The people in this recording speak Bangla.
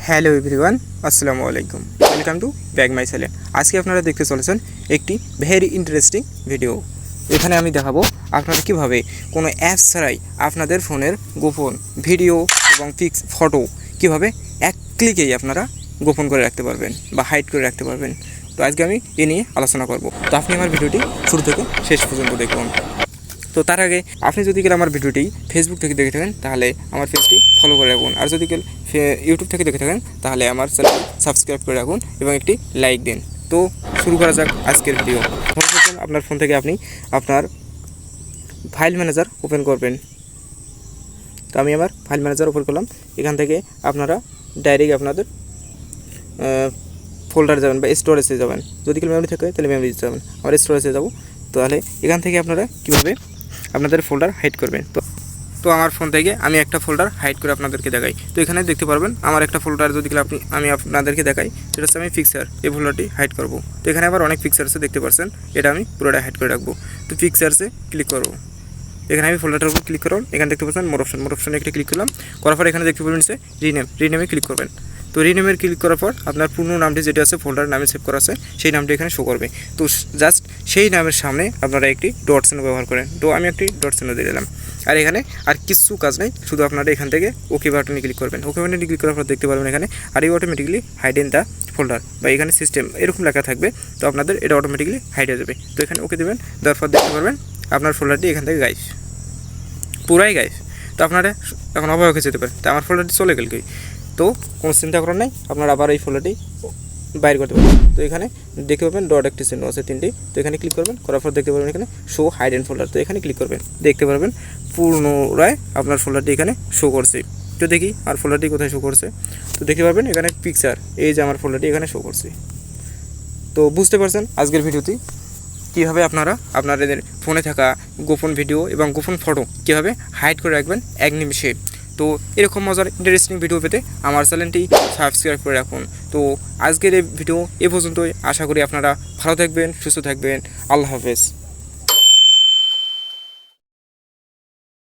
হ্যালো এভরিওয়ান, আসসালামু আলাইকুম। Welcome to bag my channel. আজকে আপনারা দেখতে চলেছেন একটি ভেরি ইন্টারেস্টিং ভিডিও। এখানে আমি দেখাবো আপনারা কিভাবে কোনো অ্যাপস ছাড়াই আপনাদের ফোনের গোপন ভিডিও এবং পিক্স ফটো কিভাবে এক ক্লিকেই আপনারা গোপন করে রাখতে পারবেন বা হাইড করে রাখতে পারবেন। তো আজকে আমি এ নিয়ে আলোচনা করব। তো আপনি আমার ভিডিওটি শুরু থেকে শেষ পর্যন্ত দেখুন। তো তার আগে আপনি যদি আমার ভিডিওটি ফেসবুক থেকে দেখে থাকেন তাহলে আমার পেজটি ফলো করে রাখুন, আর যদি ইউটিউব থেকে দেখে থাকেন তাহলে আমার চ্যানেল সাবস্ক্রাইব করে রাখুন এবং একটি লাইক দিন। তো শুরু করা যাক আজকের ভিডিও। সর্বপ্রথম আপনার ফোন থেকে আপনি আপনার ফাইল ম্যানেজার ওপেন করবেন। তো আমি আমার ফাইল ম্যানেজার ওপেন করলাম। এখান থেকে আপনারা ডাইরেক্ট আপনাদের ফোল্ডারে যাবেন বা স্টোরেজে যাবেন। যদি মেমোরি থাকে তাহলে মেমোরিতে যাবেন, আমার স্টোরেজে যাবো। তাহলে এখান থেকে আপনারা কীভাবে আপনাদের ফোল্ডার হাইড করবেন। তো আমার ফোন থেকে আমি একটা ফোল্ডার হাইড করে আপনাদেরকে দেখাই। তো এখানে দেখতে পারবেন আমার একটা ফোল্ডার যদি আমি আপনাদেরকে দেখাই, সেটা হচ্ছে আমি পিকচার, এই ফোল্ডারটি হাইড করব। তো এখানে আবার অনেক পিকচার্সে দেখতে পাচ্ছেন, এটা আমি পুরোটা হাইড করে রাখবো। তো পিকচার্সে ক্লিক করব। এখানে আমি ফোল্ডারটার উপর ক্লিক করলাম। এখানে দেখতে পাচ্ছেন মোর অপশনে একটা ক্লিক করলাম। করার পর এখানে দেখতে পাবেন যে রিনেমে ক্লিক করবেন। তো রিনেমের ক্লিক করার পর আপনার পূর্ণ নামটি যেটা আছে ফোল্ডার নামে সেভ করা আছে সেই নামটি এখানে শো করবে। তো জাস্ট সেই নামের সামনে আপনারা একটি ডট চিহ্ন ব্যবহার করেন। তো আমি একটি ডট চিহ্ন দিয়ে দিলাম। আর এখানে আর কিছু কাজ নেই, শুধু আপনারা এখান থেকে ওকে বাটনে ক্লিক করবেন। ওকে বাটনে ক্লিক করার পর দেখতে পারবেন এখানে আর এই automatically hide in the folder বা এখানে সিস্টেম এরকম লেখা থাকবে। তো আপনাদের এটা অটোমেটিকলি হাইড হয়ে যাবে। তো এখানে ওকে দেবেন, দেওয়ার পর দেখতে পারবেন আপনার ফোল্ডারটি এখান থেকে গাইব, পুরাই গাইব। তো আপনারা এখন অবাক হয়ে যেতে পারেন, তো আমার ফোল্ডারটি চলে গেল কি। তো কোনো চিন্তা করার নাই, আপনারা আবার এই ফোল্ডারটি বাইর করতে পারবেন। তো এখানে দেখতে পাবেন ডট একটি চিহ্ন আছে তিনটি। তো এখানে ক্লিক করবেন, করার পর দেখতে পারবেন এখানে শো হাইড এন্ড ফোল্ডার। তো এখানে ক্লিক করবেন, দেখতে পারবেন পুনরায় আপনার ফোল্ডারটি এখানে শো করছে। তো দেখি আর ফোল্ডারটি কোথায় শো করছে। তো দেখতে পারবেন এখানে পিকচার, এই যে আমার ফোল্ডারটি এখানে শো করছে। তো বুঝতে পারছেন আজকের ভিডিওতে কীভাবে আপনারা আপনাদের ফোনে থাকা গোপন ভিডিও এবং গোপন ফটো কীভাবে হাইড করে রাখবেন এক নিমিষে। তো এরকম মজার ইন্টারেস্টিং ভিডিও পেতে আমার চ্যানেলটি সাবস্ক্রাইব করে রাখুন। তো আজকের এই ভিডিও এ পর্যন্তই। আশা করি আপনারা ভালো থাকবেন, সুস্থ থাকবেন। আল্লাহ হাফেজ।